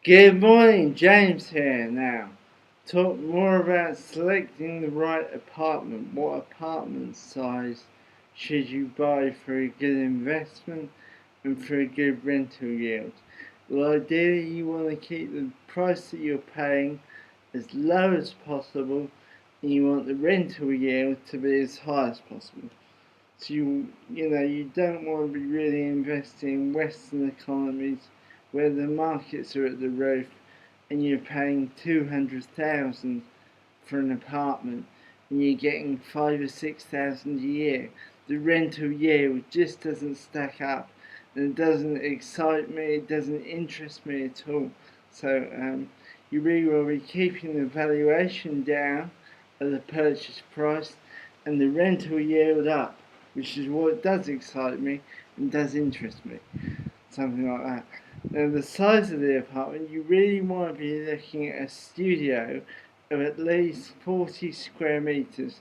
Good morning, James here now. Talk more about selecting the right apartment. What apartment size should you buy for a good investment and for a good rental yield? Well, ideally, you want to keep the price that you're paying as low as possible, and you want the rental yield to be as high as possible. So you don't want to be really investing in Western economies where the markets are at the roof and you're paying 200,000 for an apartment and you're getting 5 or 6 thousand a year. The rental yield just doesn't stack up, and it doesn't excite me. It doesn't interest me at all. So you really will be keeping the valuation down of the purchase price and the rental yield up, which is what does excite me and does interest me. Something like that. Now, the size of the apartment, you really want to be looking at a studio of at least 40 square meters.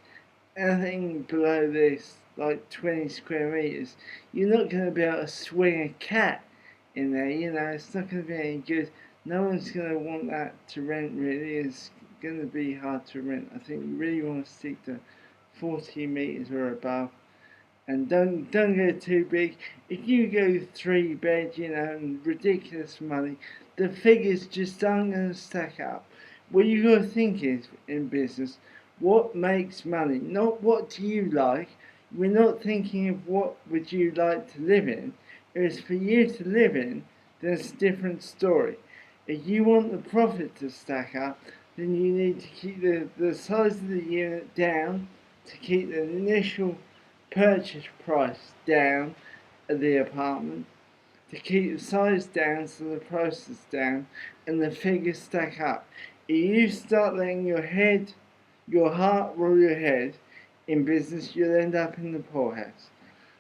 Anything below this, like 20 square meters, you're not going to be able to swing a cat in there. It's not going to be any good. No one's going to want that to rent, really. It's going to be hard to rent. I think you really want to stick to 40 meters or above. And don't go too big. If you go 3 bed, and ridiculous money, the figures just aren't going to stack up. What you got to think is in business, what makes money, not what do you like. We're not thinking of what would you like to live in. If it's for you to live in, then it's a different story. If you want the profit to stack up, then you need to keep the size of the unit down to keep the initial purchase price down of the apartment, to keep the size down so the price is down and the figures stack up. If you start letting your heart rule your head in business, you'll end up in the poorhouse.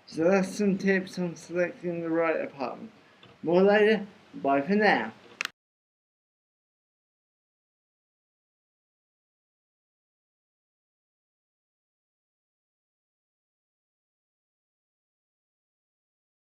So that's some tips on selecting the right apartment. More later. Bye for now.